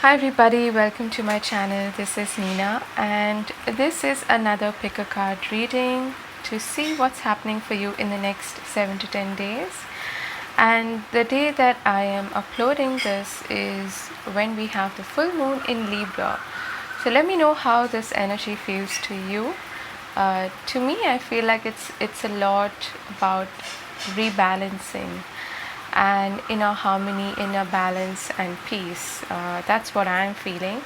Hi everybody, welcome to my channel. This is Nina and this is another pick a card reading to see what's happening for you in the next 7 to 10 days. And the day that I am uploading this is when we have the full moon in Libra. So let me know how this energy feels to you. To me, I feel like it's a lot about rebalancing and inner harmony, inner balance and peace. That's what I'm feeling.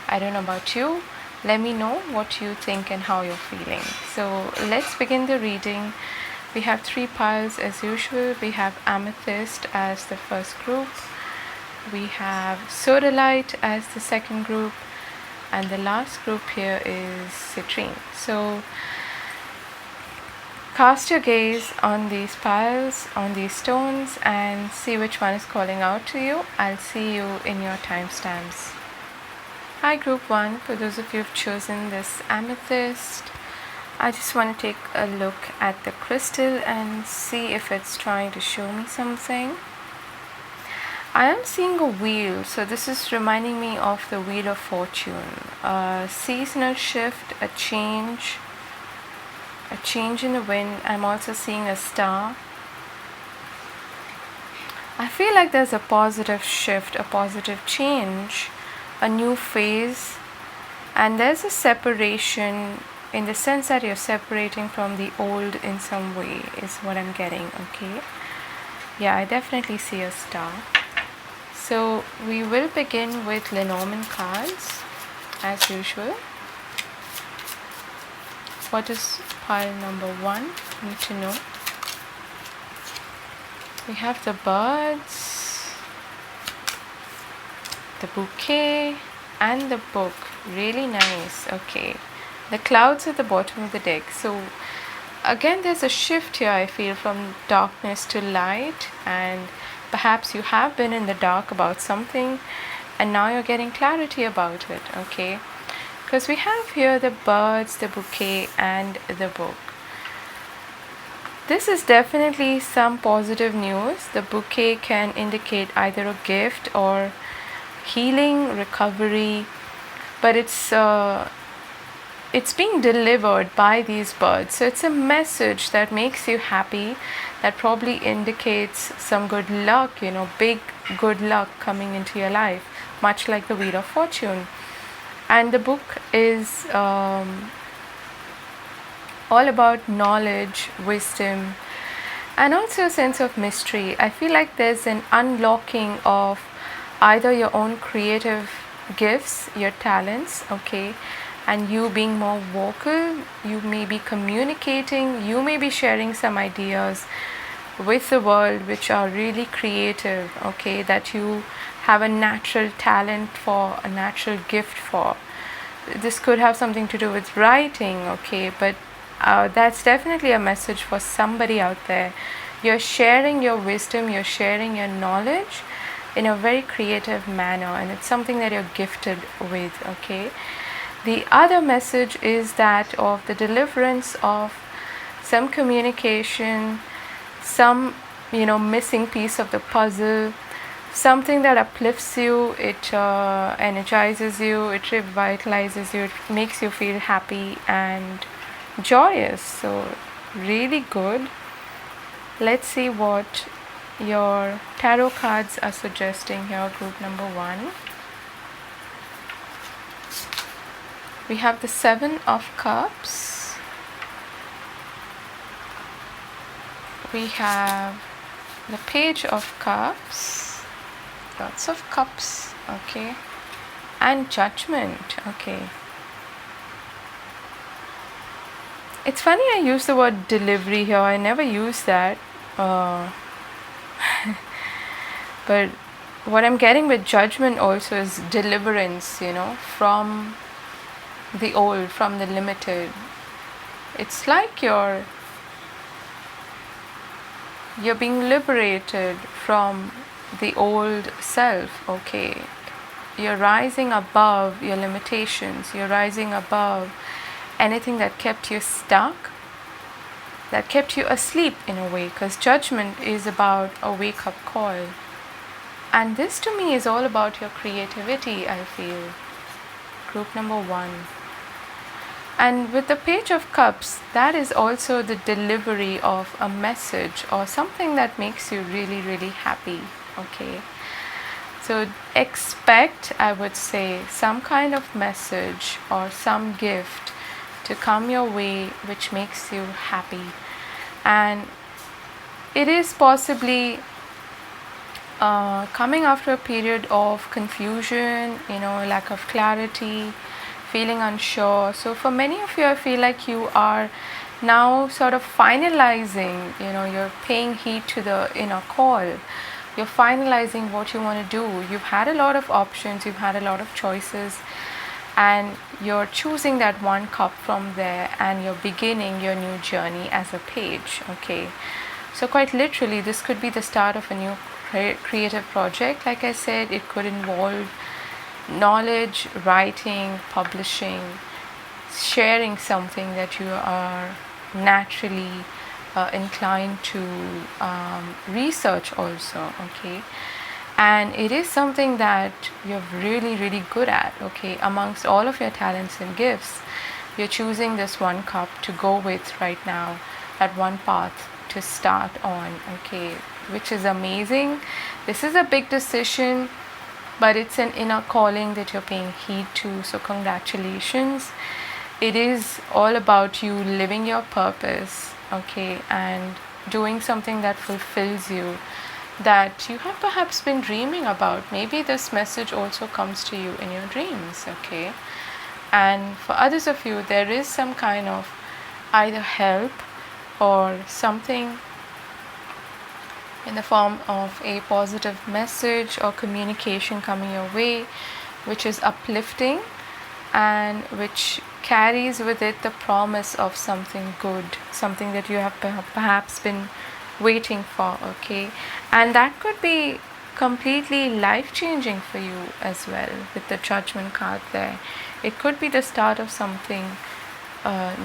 I don't know about you. Let me know what you think and how you're feeling. So let's begin the reading. We have 3 piles as usual. We have Amethyst as the first group. We have Sodalite as the second group. And the last group here is Citrine. So cast your gaze on these piles, on these stones, and see which one is calling out to you. I'll see you in your timestamps. Hi Group 1, for those of you who've chosen this Amethyst, I just want to take a look at the crystal and see if it's trying to show me something. I am seeing a wheel, so this is reminding me of the Wheel of Fortune. A seasonal shift, a change in the wind. I'm also seeing a star. I feel like there's a positive shift, a positive change, a new phase, and there's a separation in the sense that you're separating from the old in some way is what I'm getting. Okay, yeah, I definitely see a star. So we will begin with Lenormand cards as usual. What is pile number 1? Need to know. We have the birds, the bouquet, and the book. Really nice. Okay. The clouds at the bottom of the deck. So again, there's a shift here, I feel, from darkness to light, and perhaps you have been in the dark about something and now you're getting clarity about it. Okay, because we have here the birds, the bouquet, and the book. This is definitely some positive news. The bouquet can indicate either a gift or healing, recovery, but it's being delivered by these birds. So it's a message that makes you happy, that probably indicates some good luck, big good luck coming into your life, much like the Wheel of Fortune. And the book is all about knowledge, wisdom, and also a sense of mystery. I feel like there's an unlocking of either your own creative gifts, your talents, okay, and you being more vocal. You may be communicating, you may be sharing some ideas with the world which are really creative, okay, that you have a natural talent for, a natural gift for. This could have something to do with writing, okay, but that's definitely a message for somebody out there. You're sharing your wisdom, you're sharing your knowledge in a very creative manner, and it's something that you're gifted with. Okay, the other message is that of the deliverance of some communication, some missing piece of the puzzle, something that uplifts you, it energizes you, it revitalizes you, it makes you feel happy and joyous. So really good. Let's see what your tarot cards are suggesting here, group number 1. We have the 7 of Cups. We have the Page of Cups. Lots of cups, okay, and Judgment. Okay, it's funny I use the word delivery here. I never use that, but what I'm getting with Judgment also is deliverance, from the old, from the limited. It's like you're being liberated from the old self. Okay, you're rising above your limitations, you're rising above anything that kept you stuck, that kept you asleep in a way, because Judgment is about a wake-up call. And this to me is all about your creativity, I feel. Group number 1. And with the Page of Cups, that is also the delivery of a message or something that makes you really, really happy. Okay. So expect, I would say, some kind of message or some gift to come your way which makes you happy. And it is possibly coming after a period of confusion, lack of clarity, feeling unsure. So for many of you, I feel like you are now sort of finalizing, you're paying heed to the inner call. You're finalizing what you want to do. You've had a lot of options, you've had a lot of choices, and you're choosing that one cup from there, and you're beginning your new journey as a page. Okay, so quite literally, this could be the start of a new creative project. Like I said, it could involve knowledge, writing, publishing, sharing something that you are naturally inclined to research also. Okay, and it is something that you're really, really good at. Okay, amongst all of your talents and gifts, you're choosing this one cup to go with right now, that one path to start on. Okay, which is amazing. This is a big decision, but it's an inner calling that you're paying heed to. So congratulations. It is all about you living your purpose, okay, and doing something that fulfills you, that you have perhaps been dreaming about. Maybe this message also comes to you in your dreams. Okay, and for others of you, there is some kind of either help or something in the form of a positive message or communication coming your way, which is uplifting and which carries with it the promise of something good, something that you have perhaps been waiting for. Okay, and that could be completely life-changing for you as well. With the Judgment card there, it could be the start of something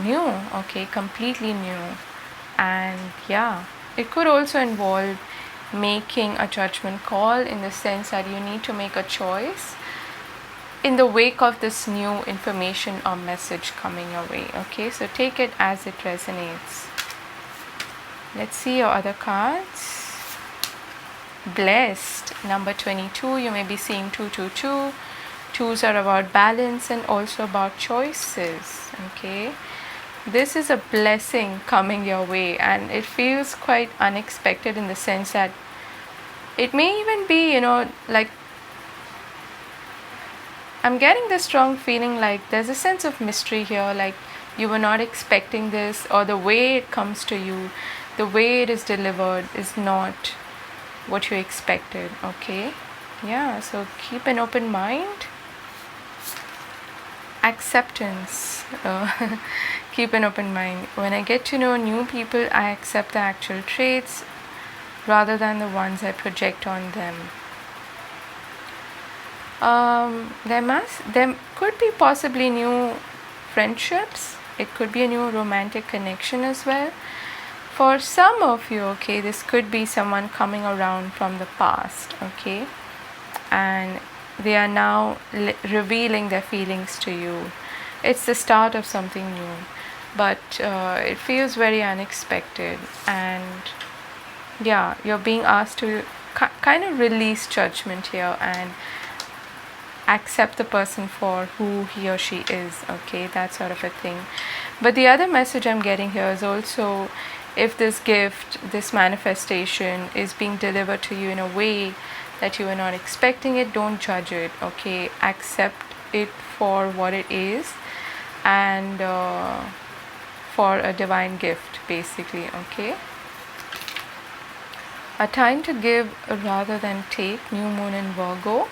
new. Okay, completely new. And yeah, it could also involve making a judgment call, in the sense that you need to make a choice in the wake of this new information or message coming your way. Okay, so take it as it resonates. Let's see your other cards. Blessed, number 22. You may be seeing 222. Twos are about balance and also about choices. Okay, this is a blessing coming your way, and it feels quite unexpected, in the sense that it may even be, like, I'm getting this strong feeling like there's a sense of mystery here, like you were not expecting this, or the way it comes to you, the way it is delivered is not what you expected. Okay, yeah, so keep an open mind. Acceptance. Keep an open mind. When I get to know new people, I accept the actual traits rather than the ones I project on them. There could be possibly new friendships. It could be a new romantic connection as well. For some of you, okay, this could be someone coming around from the past. Okay, and they are now revealing their feelings to you. It's the start of something new, but it feels very unexpected, and yeah, you're being asked to kind of release judgment here and accept the person for who he or she is. Okay, that sort of a thing. But the other message I'm getting here is also, if this gift, this manifestation is being delivered to you in a way that you are not expecting it, don't judge it. Okay, accept it for what it is, and for a divine gift, basically. Okay, a time to give rather than take. New moon in Virgo.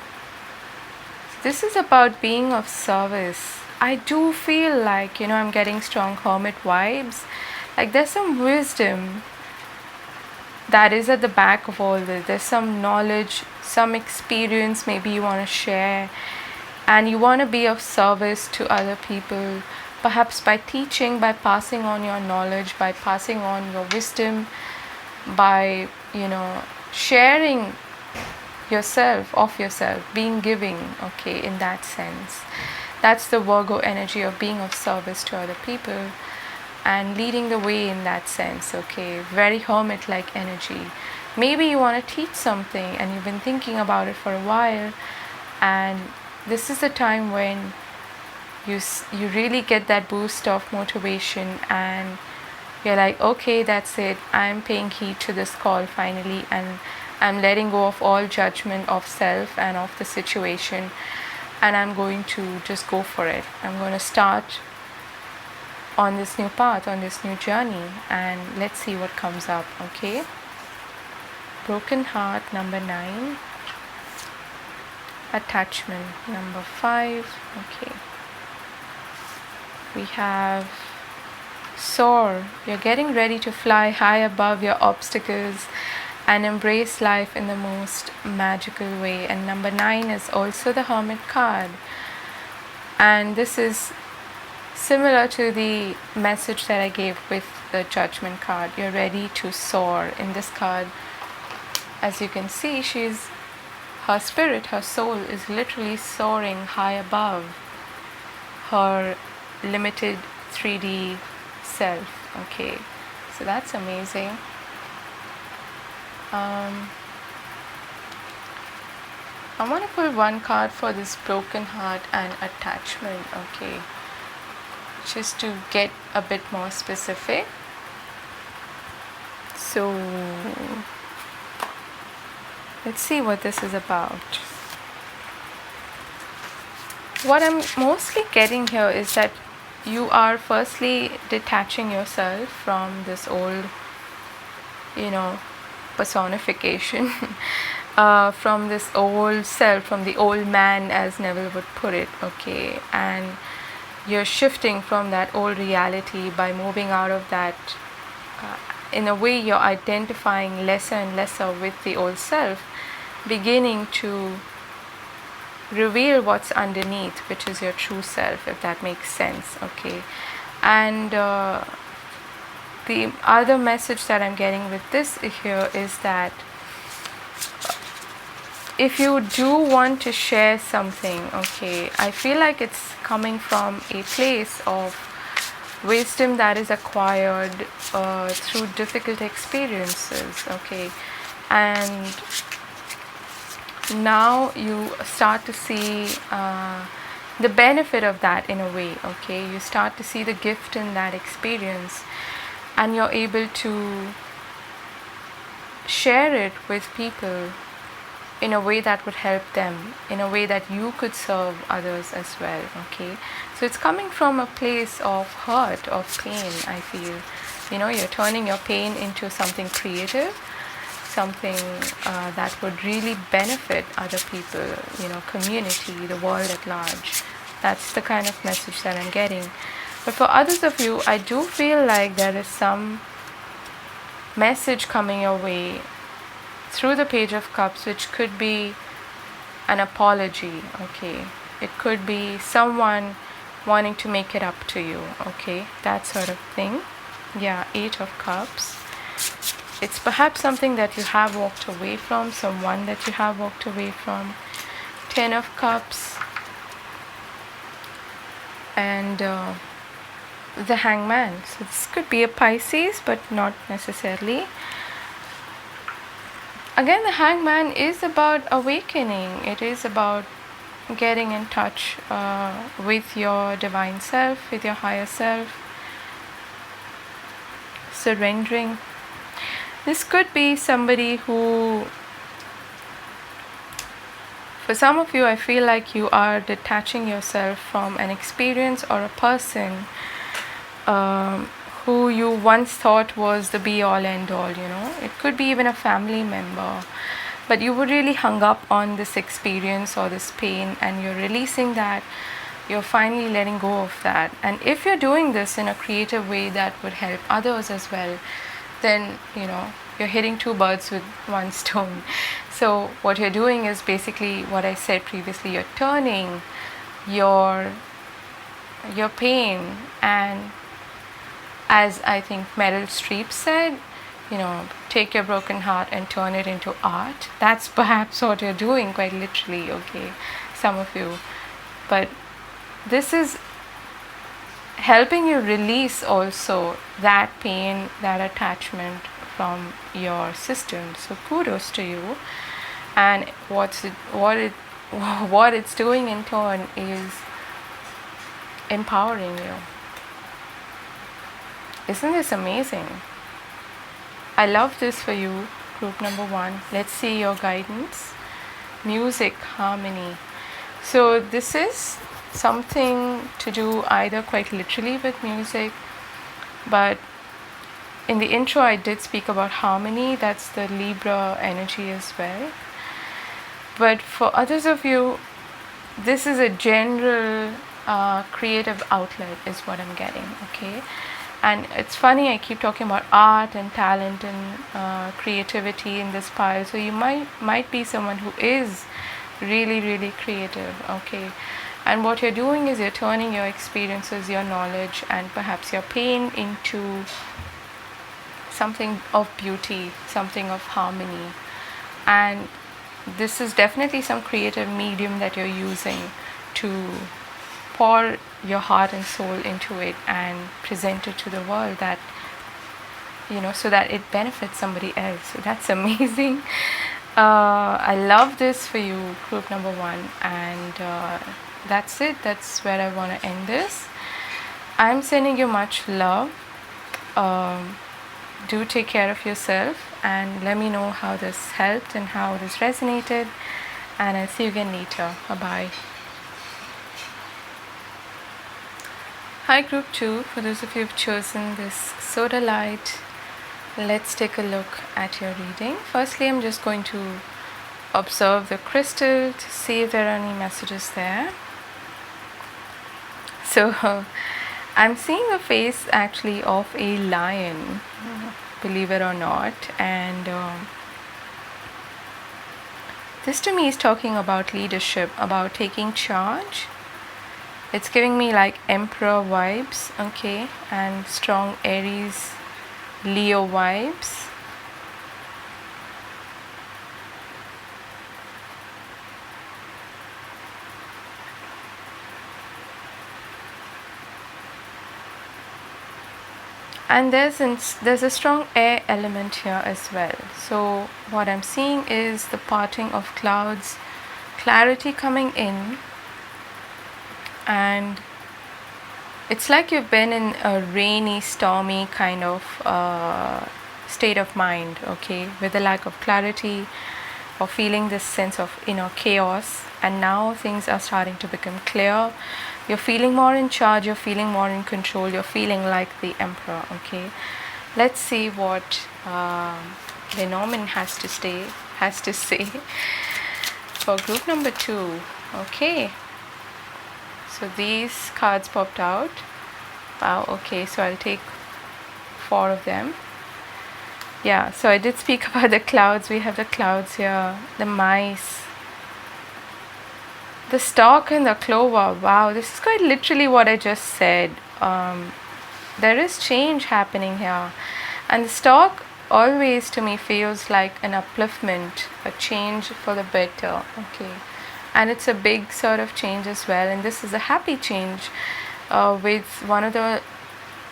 This is about being of service. I do feel like, I'm getting strong hermit vibes. Like there's some wisdom that is at the back of all this. There's some knowledge, some experience maybe you want to share, and you want to be of service to other people, perhaps by teaching, by passing on your knowledge, by passing on your wisdom, by sharing yourself, of yourself, being giving, okay, in that sense. That's the Virgo energy of being of service to other people and leading the way in that sense, okay. Very hermit like energy. Maybe you want to teach something and you've been thinking about it for a while, and this is the time when you really get that boost of motivation and you're like, okay, that's it, I'm paying heed to this call finally, and I'm letting go of all judgment of self and of the situation, and I'm going to just go for it. I'm going to start on this new path, on this new journey, and let's see what comes up, okay. Broken heart, number 9. Attachment, number 5. Okay, we have soar. You're getting ready to fly high above your obstacles and embrace life in the most magical way. And number 9 is also the Hermit card, and this is similar to the message that I gave with the Judgment card. You're ready to soar. In this card, as you can see, her spirit, her soul is literally soaring high above her limited 3D self. Okay, so that's amazing. I want to pull one card for this broken heart and attachment, okay, just to get a bit more specific. So let's see what this is about. What I'm mostly getting here is that you are firstly detaching yourself from this old, personification, from this old self, from the old man, as Neville would put it, okay, and you're shifting from that old reality by moving out of that. In a way, you're identifying lesser and lesser with the old self, beginning to reveal what's underneath, which is your true self, if that makes sense, okay. And the other message that I'm getting with this here is that if you do want to share something, okay, I feel like it's coming from a place of wisdom that is acquired through difficult experiences, okay, and now you start to see the benefit of that in a way, okay. You start to see the gift in that experience, and you're able to share it with people in a way that would help them, in a way that you could serve others as well, okay. So it's coming from a place of hurt, of pain, I feel. You're turning your pain into something creative, something that would really benefit other people, community, the world at large. That's the kind of message that I'm getting. But for others of you, I do feel like there is some message coming your way through the Page of Cups, which could be an apology, okay. It could be someone wanting to make it up to you, okay, that sort of thing. Yeah, 8 of Cups. It's perhaps something that you have walked away from, someone that you have walked away from. 10 of Cups. And the Hangman. So this could be a Pisces, but not necessarily. Again, the Hangman is about awakening. It is about getting in touch with your divine self, with your higher self. Surrendering. This could be somebody who, for some of you, I feel like you are detaching yourself from an experience or a person who you once thought was the be-all, end-all, It could be even a family member. But you were really hung up on this experience or this pain, and you're releasing that. You're finally letting go of that. And if you're doing this in a creative way that would help others as well, then, you're hitting 2 birds with 1 stone. So what you're doing is basically what I said previously. You're turning your pain, and as I think Meryl Streep said, take your broken heart and turn it into art. That's perhaps what you're doing, quite literally, okay, some of you. But this is helping you release also that pain, that attachment from your system. So kudos to you. And what it's doing in turn is empowering you. Isn't this amazing? I love this for you, group number 1. Let's see your guidance. Music, harmony. So this is something to do either quite literally with music, but in the intro I did speak about harmony. That's the Libra energy as well. But for others of you, this is a general creative outlet is what I'm getting, okay? And it's funny, I keep talking about art and talent and creativity in this pile. So you might be someone who is really, really creative, okay? And what you're doing is you're turning your experiences, your knowledge, and perhaps your pain into something of beauty, something of harmony. And this is definitely some creative medium that you're using to pour your heart and soul into it and present it to the world, that so that it benefits somebody else. So that's amazing. I love this for you, group number 1. And that's it. That's where I want to end this. I'm sending you much love. Do take care of yourself and let me know how this helped and how this resonated. And I'll see you again later. Bye-bye. Hi group 2, for those of you who've chosen this soda light, let's take a look at your reading. Firstly, I'm just going to observe the crystal to see if there are any messages there. So I'm seeing the face actually of a lion, believe it or not, and this to me is talking about leadership, about taking charge. It's giving me like Emperor vibes, okay, and strong Aries, Leo vibes. And there's a strong air element here as well. So what I'm seeing is the parting of clouds, clarity coming in. And it's like you've been in a rainy, stormy kind of state of mind, okay, with a lack of clarity or feeling this sense of chaos. And now things are starting to become clear. You're feeling more in charge, you're feeling more in control, you're feeling like the emperor, okay? Let's see what Lenormand has to say for group number 2, okay? So these cards popped out. Wow, okay, so I'll take 4 of them. Yeah, so I did speak about the clouds. We have the clouds here, the mice, the stalk and the clover. Wow, this is quite literally what I just said. There is change happening here. And the stalk always to me feels like an upliftment, a change for the better, okay? And it's a big sort of change as well, and this is a happy change with one of the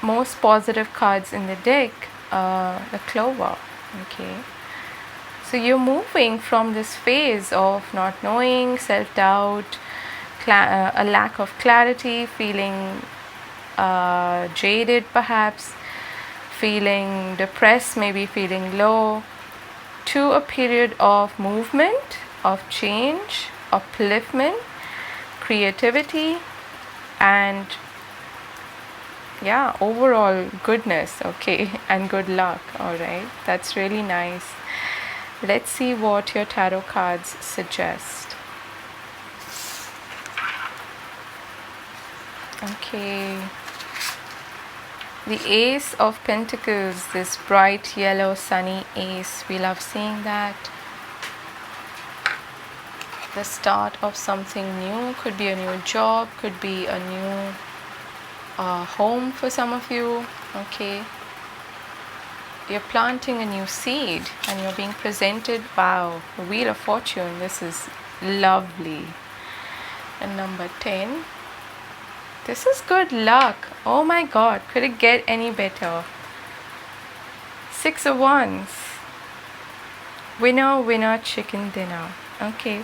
most positive cards in the deck, the clover, okay? So you're moving from this phase of not knowing, self-doubt, a lack of clarity, feeling jaded perhaps, feeling depressed, maybe feeling low, to a period of movement, of change, upliftment, creativity, and yeah, overall goodness, okay, and good luck. All right, that's really nice. Let's see what your tarot cards suggest. Okay, the Ace of Pentacles, this bright yellow sunny ace, we love seeing that. The start of something new, could be a new job, could be a new home for some of you, okay? you're planting a new seed and you're being presented, wow, the Wheel of Fortune. This is lovely. And number 10, this is good luck. Oh my god, could it get any better? 6 of Wands. Winner, winner, chicken dinner. Okay.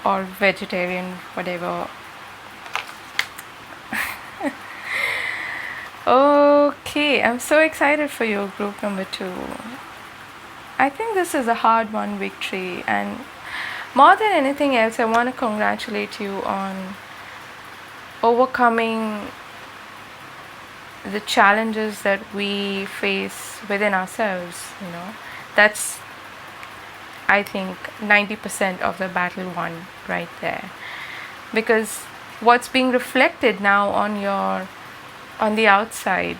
Or vegetarian, whatever. Okay, I'm so excited for you, group number 2. I think this is a hard won victory, and more than anything else, I want to congratulate you on overcoming the challenges that we face within ourselves. That's, I think, 90% of the battle won right there, because what's being reflected now on the outside,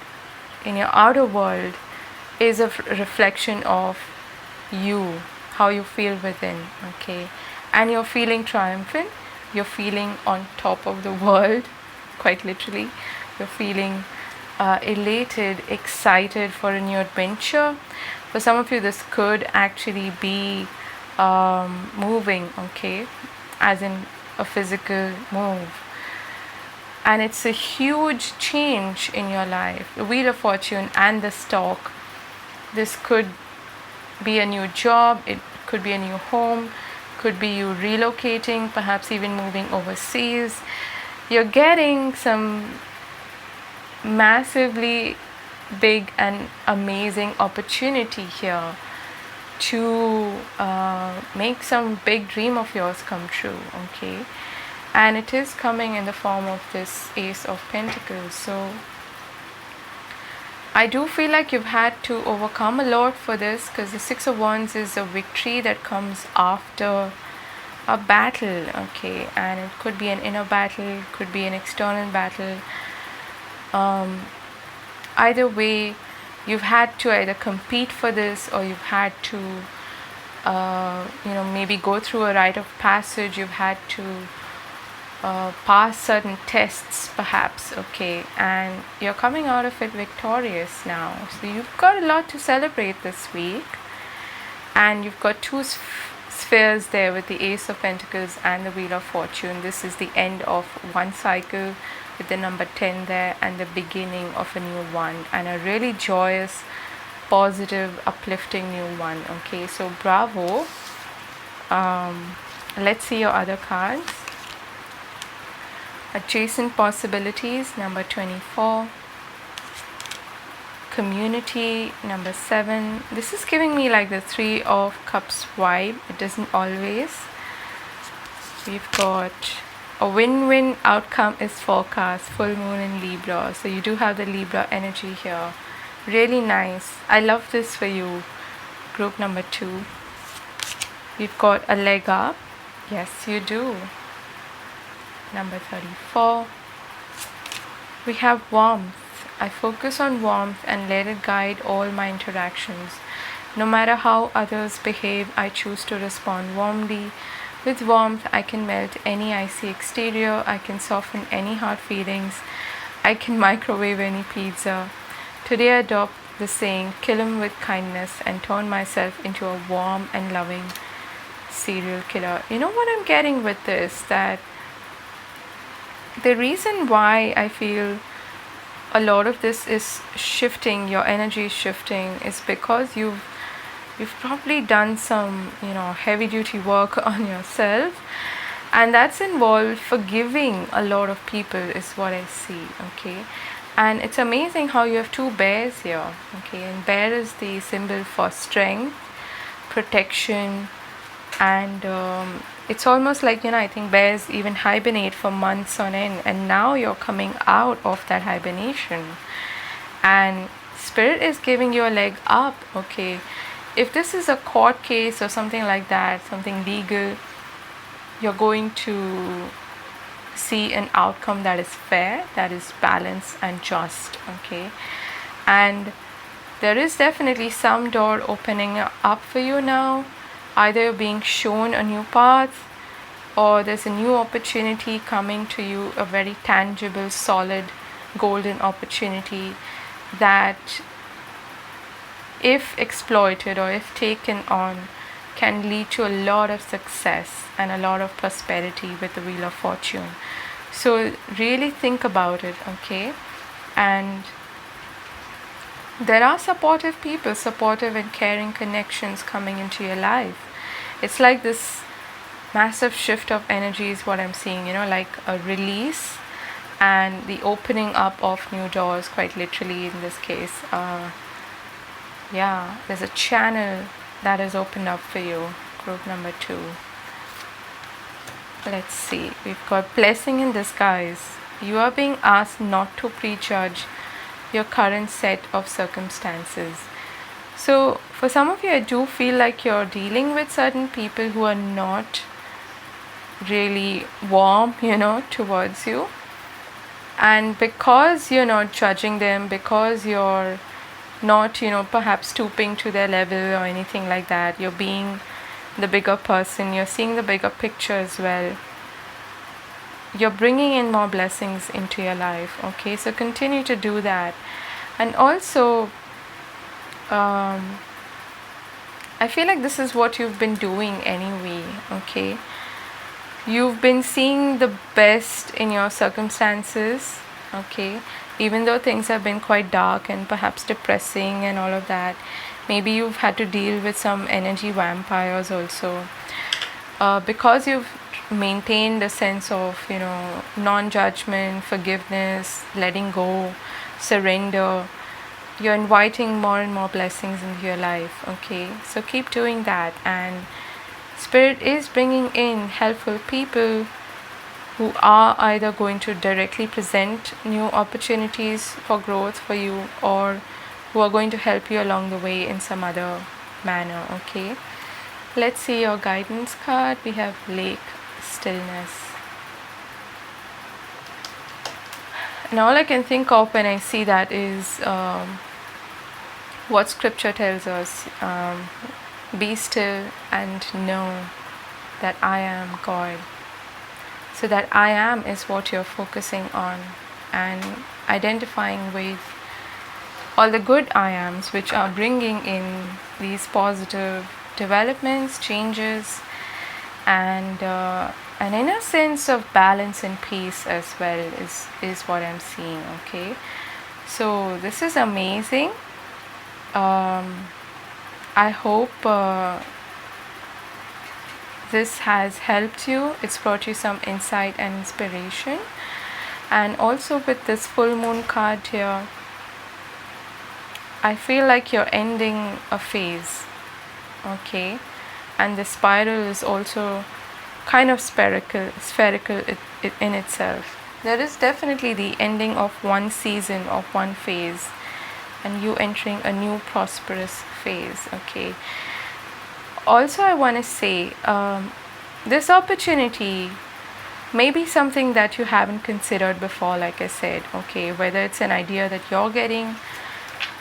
in your outer world, is a reflection of you, how you feel within. Okay, and you're feeling triumphant, you're feeling on top of the world, quite literally. You're feeling elated, excited for a new adventure. For some of you, this could actually be moving, okay, as in a physical move. And it's a huge change in your life. The Wheel of Fortune and the Stork. This could be a new job, it could be a new home, could be you relocating, perhaps even moving overseas. You're getting some massively big and amazing opportunity here to make some big dream of yours come true, okay? And it is coming in the form of this Ace of Pentacles. So I do feel like you've had to overcome a lot for this, because the 6 of Wands is a victory that comes after a battle, okay? And it could be an inner battle, could be an external battle. Either way, you've had to either compete for this, or you've had to maybe go through a rite of passage. You've had to pass certain tests, perhaps, okay, and you're coming out of it victorious now. So you've got a lot to celebrate this week, and you've got two spheres there with the Ace of Pentacles and the Wheel of Fortune. This is the end of one cycle with the number 10 there, and the beginning of a new one, and a really joyous, positive, uplifting new one. Okay, so bravo. Let's see your other cards. Adjacent possibilities, number 24. Community, number 7. This is giving me like the 3 of Cups vibe. It doesn't always. We've got a win-win outcome is forecast, full moon in Libra. So you do have the Libra energy here. Really nice. I love this for you, group number 2. We've got a leg up. Yes, you do. Number 34. We have warmth. I focus on warmth and let it guide all my interactions. No matter how others behave, I choose to respond warmly. With warmth, I can melt any icy exterior. I can soften any hard feelings. I can microwave any pizza. Today I adopt the saying, kill him with kindness, and turn myself into a warm and loving serial killer. You know what I'm getting with this? That the reason why I feel a lot of this is shifting, your energy is shifting, is because you've probably done some heavy duty work on yourself, and that's involved forgiving a lot of people, is what I see. Okay, and it's amazing how you have 2 bears here. Okay, and bear is the symbol for strength, protection, and it's almost like I think bears even hibernate for months on end, and now you're coming out of that hibernation, and spirit is giving you a leg up. Okay, if this is a court case or something like that, something legal, you're going to see an outcome that is fair, that is balanced and just. Okay, and there is definitely some door opening up for you now. Either you're being shown a new path, or there's a new opportunity coming to you, a very tangible, solid, golden opportunity that if exploited or if taken on, can lead to a lot of success and a lot of prosperity with the Wheel of Fortune. So really think about it, okay? And there are supportive people, supportive and caring connections coming into your life. It's like this massive shift of energy is what I'm seeing, like a release and the opening up of new doors, quite literally in this case. Yeah, there's a channel that is opened up for you. Group number 2. Let's see. We've got blessing in disguise. You are being asked not to prejudge your current set of circumstances. So, for some of you, I do feel like you're dealing with certain people who are not really warm, towards you. And because you're not judging them, because you're not, perhaps stooping to their level or anything like that, you're being the bigger person, you're seeing the bigger picture as well. You're bringing in more blessings into your life, okay? So continue to do that. And also, I feel like this is what you've been doing anyway, okay? You've been seeing the best in your circumstances, okay? Even though things have been quite dark and perhaps depressing and all of that, maybe you've had to deal with some energy vampires also. Because you've maintained a sense of, non-judgment, forgiveness, letting go, surrender, you're inviting more and more blessings into your life, okay? So keep doing that, and Spirit is bringing in helpful people who are either going to directly present new opportunities for growth for you, or who are going to help you along the way in some other manner, okay? Let's see your guidance card. We have Lake, Stillness. And all I can think of when I see that is what scripture tells us. Be still and know that I am God. So that I am is what you're focusing on, and identifying with all the good I ams which are bringing in these positive developments, changes, and an inner sense of balance and peace as well is what I'm seeing, okay? So this is amazing. I hope this has helped you. It's brought you some insight and inspiration. And also with this full moon card here, I feel like you're ending a phase, okay? And the spiral is also kind of spherical in itself. There is definitely the ending of one season, of one phase, and you entering a new prosperous phase, okay? Also, I want to say this opportunity may be something that you haven't considered before, like I said, okay? Whether it's an idea that you're getting,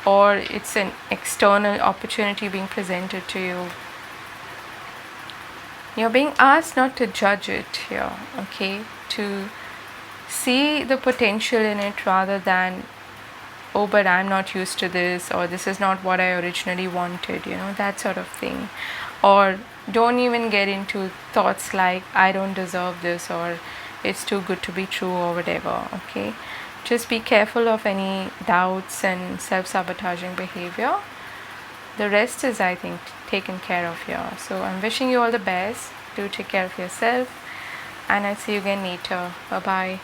or it's an external opportunity being presented to you. You're being asked not to judge it here, okay? To see the potential in it rather than, oh, but I'm not used to this, or this is not what I originally wanted, that sort of thing. Or don't even get into thoughts like, I don't deserve this, or it's too good to be true, or whatever, okay? Just be careful of any doubts and self-sabotaging behavior. The rest is, I think, taken care of here. So I'm wishing you all the best. Do take care of yourself, and I'll see you again later. Bye-bye.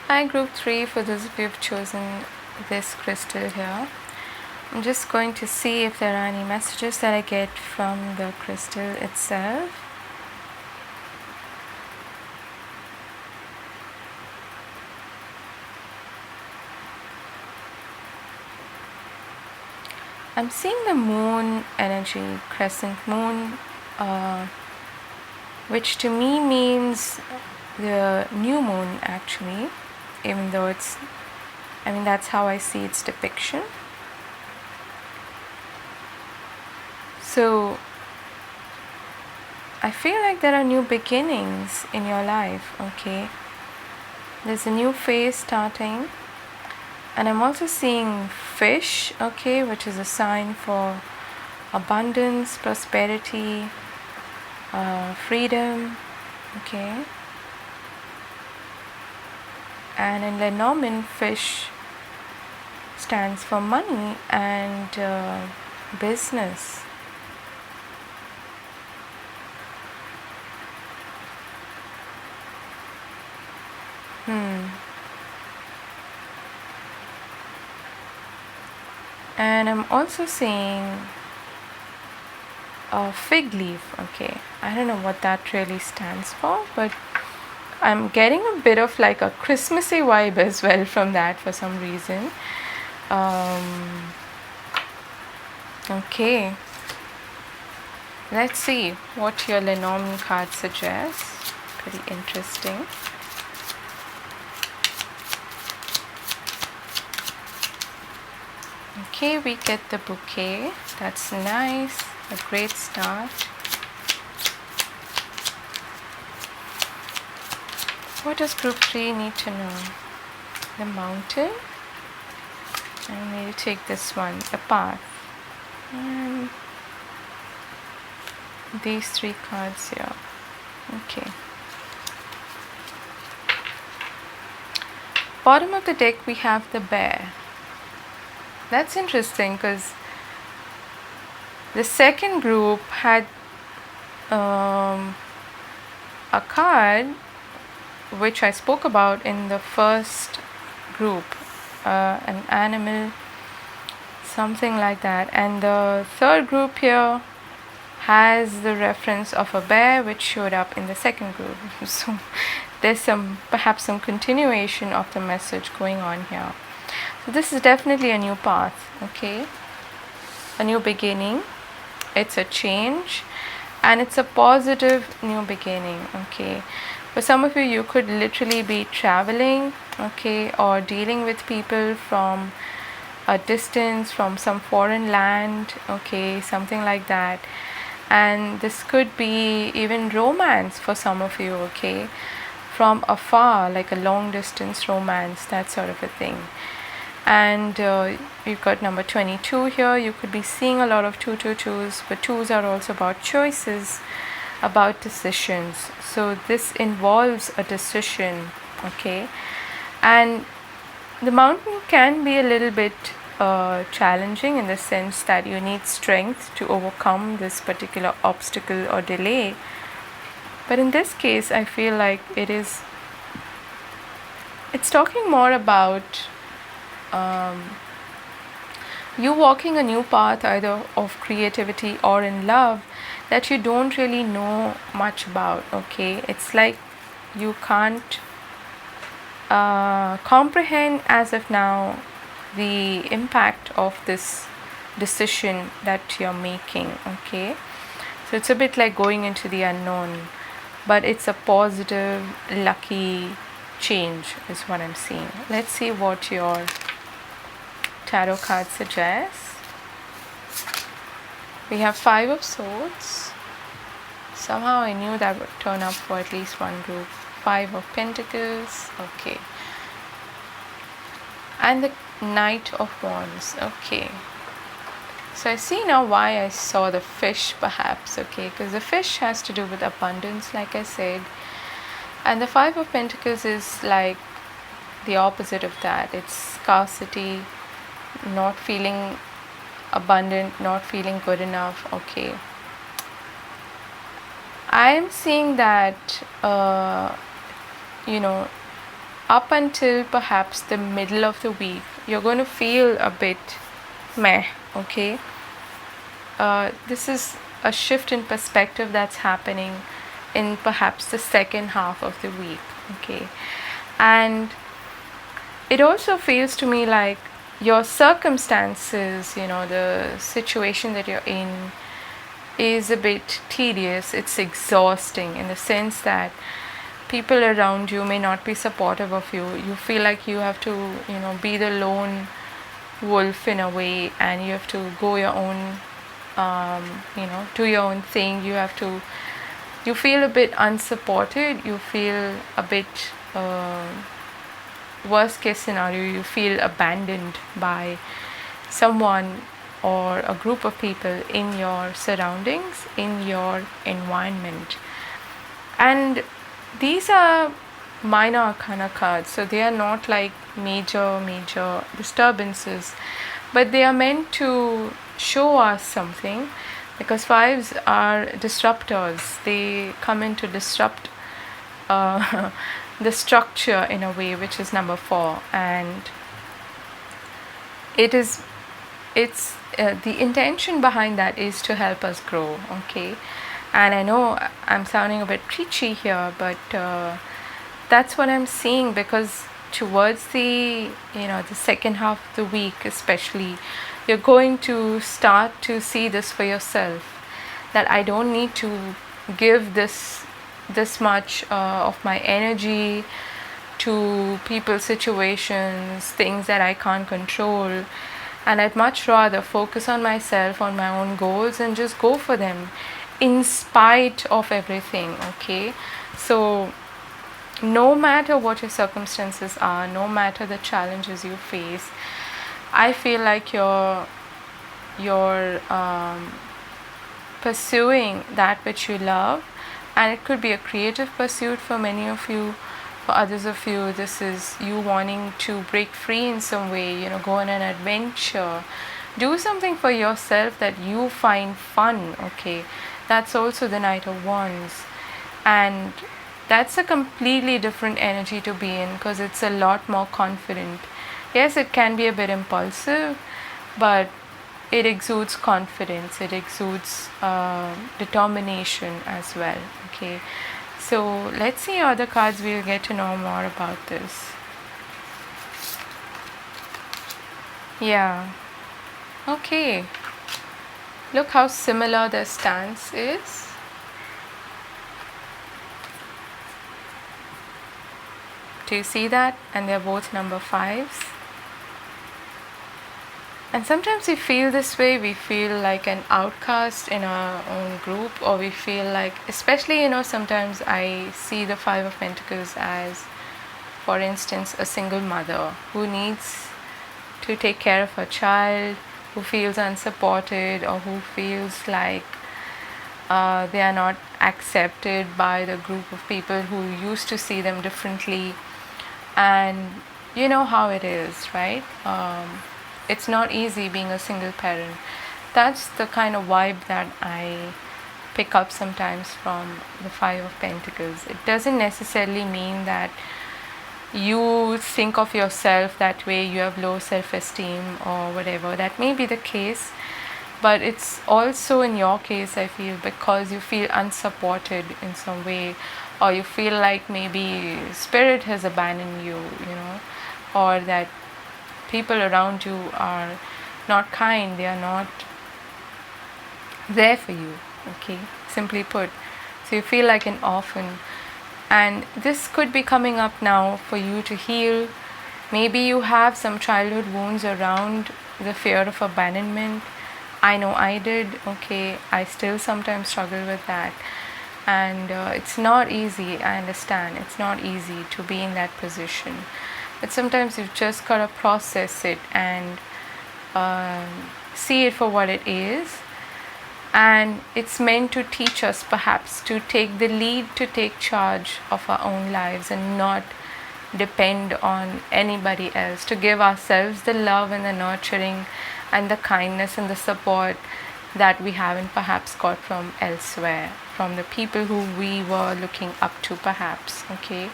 Hi, group 3. For those of you who've chosen this crystal here, I'm just going to see if there are any messages that I get from the crystal itself. I'm seeing the moon energy, crescent moon, which to me means the new moon actually, even though that's how I see its depiction. So I feel like there are new beginnings in your life, okay? There's a new phase starting, And I'm also seeing fish, okay, which is a sign for abundance, prosperity, freedom, okay. And in Lenormand, fish stands for money and business. And I'm also seeing a fig leaf, okay. I don't know what that really stands for, but I'm getting a bit of like a Christmassy vibe as well from that for some reason. Okay, let's see what your Lenormand card suggests. Pretty interesting. Okay, we get the bouquet. That's nice. A great start. What does group 3 need to know? The mountain. I need to take this one, the path. And these 3 cards here. Okay. Bottom of the deck we have the bear. That's interesting because the second group had a card which I spoke about in the first group, an animal, something like that. And the third group here has the reference of a bear which showed up in the second group. So there's perhaps some continuation of the message going on here. So this is definitely a new path, okay, a new beginning. It's a change and it's a positive new beginning, okay. For some of you, you could literally be traveling, okay, or dealing with people from a distance, from some foreign land, okay, something like that. And this could be even romance for some of you, okay, from afar, like a long distance romance, that sort of a thing. And you've got number 22 here. You could be seeing a lot of 222s, but 2s are also about choices, about decisions. So this involves a decision, okay. And the mountain can be a little bit challenging in the sense that you need strength to overcome this particular obstacle or delay. But in this case, I feel like it's talking more about you walking a new path, either of creativity or in love, that you don't really know much about, okay. It's like you can't comprehend as of now the impact of this decision that you're making, okay. So it's a bit like going into the unknown, but it's a positive, lucky change is what I'm seeing. Let's see what your tarot card suggests. We have 5 of Swords. Somehow I knew that would turn up for at least one group. 5 of Pentacles, okay. And the Knight of Wands, okay. So I see now why I saw the fish perhaps, okay, because the fish has to do with abundance, like I said. And the 5 of Pentacles is like the opposite of that. It's scarcity, not feeling abundant, not feeling good enough, okay. I'm seeing that, up until perhaps the middle of the week, you're going to feel a bit meh, okay. This is a shift in perspective that's happening in perhaps the second half of the week, okay. And it also feels to me like your circumstances, the situation that you're in is a bit tedious. It's exhausting in the sense that people around you may not be supportive of you. You feel like you have to, be the lone wolf in a way, and you have to go your own, do your own thing. You feel a bit unsupported. You feel a bit worst case scenario, you feel abandoned by someone or a group of people in your surroundings, in your environment. And these are minor arcana cards, so they are not like major disturbances, but they are meant to show us something, because fives are disruptors. They come in to disrupt the structure in a way, which is number 4, and it's the intention behind that is to help us grow. Okay, and I know I'm sounding a bit preachy here, but that's what I'm seeing, because towards the the second half of the week especially, you're going to start to see this for yourself, that I don't need to give this much of my energy to people, situations, things that I can't control, and I'd much rather focus on myself, on my own goals, and just go for them in spite of everything. Okay, so no matter what your circumstances are, no matter the challenges you face, I feel like you're pursuing that which you love, and it could be a creative pursuit for many of you. For others of you, this is you wanting to break free in some way, go on an adventure, do something for yourself that you find fun. Okay, that's also the Knight of Wands, and that's a completely different energy to be in, because it's a lot more confident. Yes, it can be a bit impulsive, but it exudes confidence, it exudes determination as well. Okay, so let's see other cards. We'll get to know more about this. Yeah, okay, look how similar their stance is. Do you see that? And they're both number 5s. And sometimes we feel this way, we feel like an outcast in our own group, or we feel like, especially, sometimes I see the 5 of Pentacles as, for instance, a single mother who needs to take care of her child, who feels unsupported, or who feels like they are not accepted by the group of people who used to see them differently. And you know how it is, right? It's not easy being a single parent. That's the kind of vibe that I pick up sometimes from the 5 of Pentacles. It doesn't necessarily mean that you think of yourself that way, you have low self-esteem or whatever. That may be the case, but it's also in your case, I feel, because you feel unsupported in some way, or you feel like maybe spirit has abandoned you, or that people around you are not kind, they are not there for you. Okay, simply put. So you feel like an orphan, and this could be coming up now for you to heal. Maybe you have some childhood wounds around the fear of abandonment. I know I did. Okay, I still sometimes struggle with that, and it's not easy. I understand it's not easy to be in that position, but sometimes you've just got to process it and see it for what it is. And it's meant to teach us, perhaps, to take the lead, to take charge of our own lives and not depend on anybody else, to give ourselves the love and the nurturing and the kindness and the support that we haven't perhaps got from elsewhere, from the people who we were looking up to, perhaps. Okay,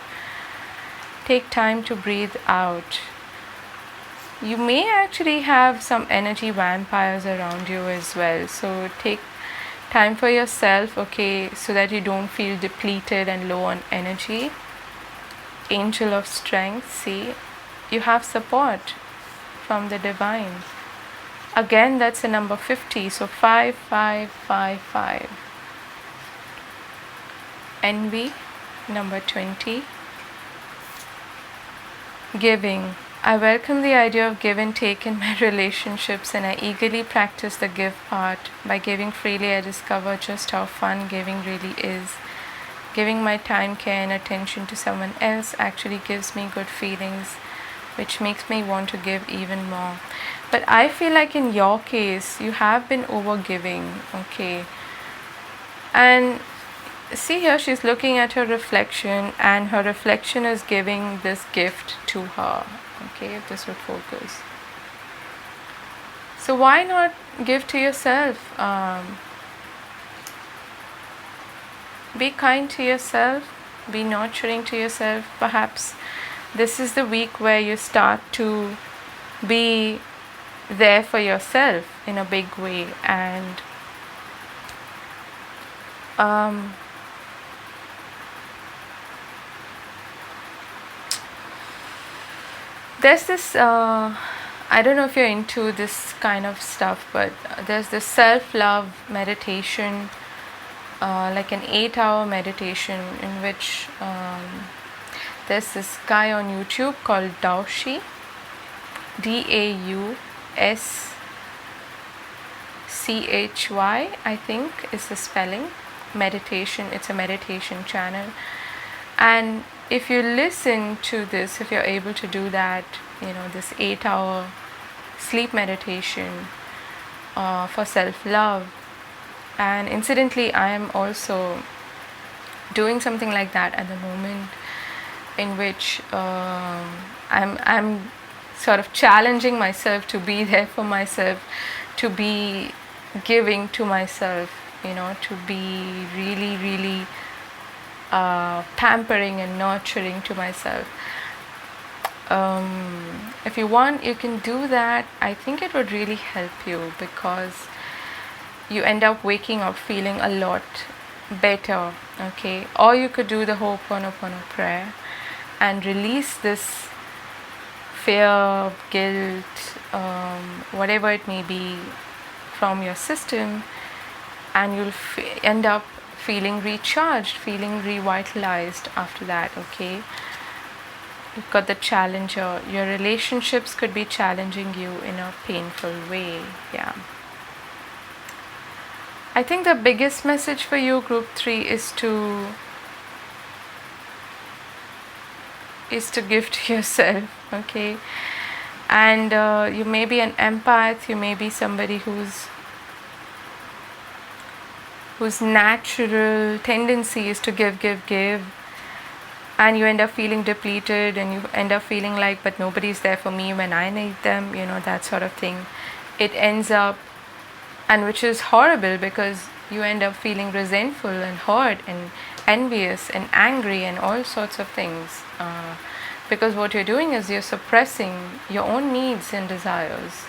take time to breathe out. You may actually have some energy vampires around you as well, so take time for yourself, okay, so that you don't feel depleted and low on energy. Angel of Strength, see, you have support from the divine. Again, that's the number 50, so 5555. Envy, number 20. Giving. I welcome the idea of give and take in my relationships, and I eagerly practice the give part. By giving freely, I discover just how fun giving really is. Giving my time, care, and attention to someone else actually gives me good feelings. which makes me want to give even more. But I feel like in your case, you have been over giving, okay? And see here, she's looking at her reflection, and her reflection is giving this gift to her, okay? If this would focus. So why not give to yourself? Be kind to yourself, be nurturing to yourself. Perhaps this is the week where you start to be there for yourself in a big way. And there's this I don't know if you're into this kind of stuff, but there's this self-love meditation, like an 8-hour meditation, in which there's this guy on YouTube called Daoshi, Dauschy, I think is the spelling. Meditation, it's a meditation channel. And if you listen to this, if you're able to do that, this 8-hour sleep meditation for self-love. And incidentally, I am also doing something like that at the moment, in which I'm sort of challenging myself to be there for myself, to be giving to myself, to be really, really pampering and nurturing to myself. If you want, you can do that. I think it would really help you, because you end up waking up feeling a lot better, okay? Or you could do the Ho'oponopono prayer and release this fear, guilt, whatever it may be, from your system, and you'll end up feeling recharged, feeling revitalized after that, okay? You've got the challenger. Your relationships could be challenging you in a painful way. Yeah. I think the biggest message for you, group 3, is to give to yourself, okay? And you may be an empath, you may be somebody whose natural tendency is to give, and you end up feeling depleted, and you end up feeling like, but nobody's there for me when I need them, that sort of thing. It ends up, and which is horrible, because you end up feeling resentful and hurt and envious and angry and all sorts of things, because what you're doing is you're suppressing your own needs and desires,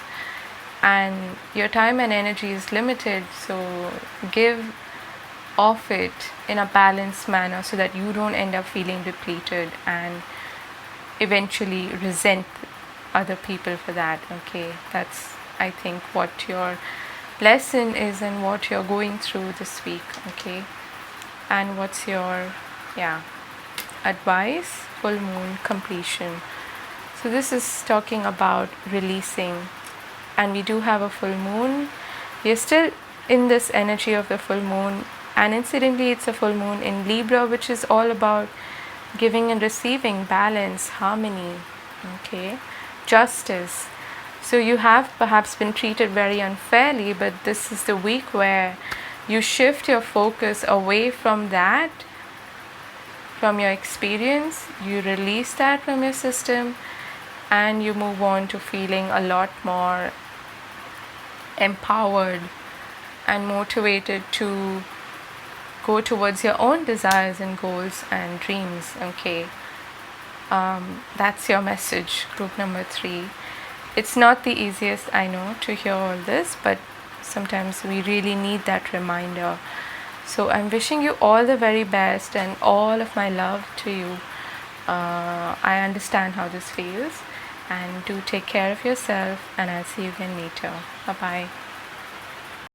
and your time and energy is limited. So give of it in a balanced manner, so that you don't end up feeling depleted and eventually resent other people for that, okay? That's, I think, what your lesson is and what you're going through this week, okay? And what's your advice? Full moon completion. So this is talking about releasing, and we do have a full moon. We're still in this energy of the full moon, and incidentally it's a full moon in Libra, which is all about giving and receiving, balance, harmony, okay, justice. So you have perhaps been treated very unfairly, but this is the week where you shift your focus away from that, from your experience, you release that from your system, and you move on to feeling a lot more empowered and motivated to go towards your own desires and goals and dreams, okay? That's your message, group number 3. It's not the easiest, I know, to hear all this, but sometimes we really need that reminder. So I'm wishing you all the very best and all of my love to you. I understand how this feels, and do take care of yourself, and I'll see you again later. Bye bye.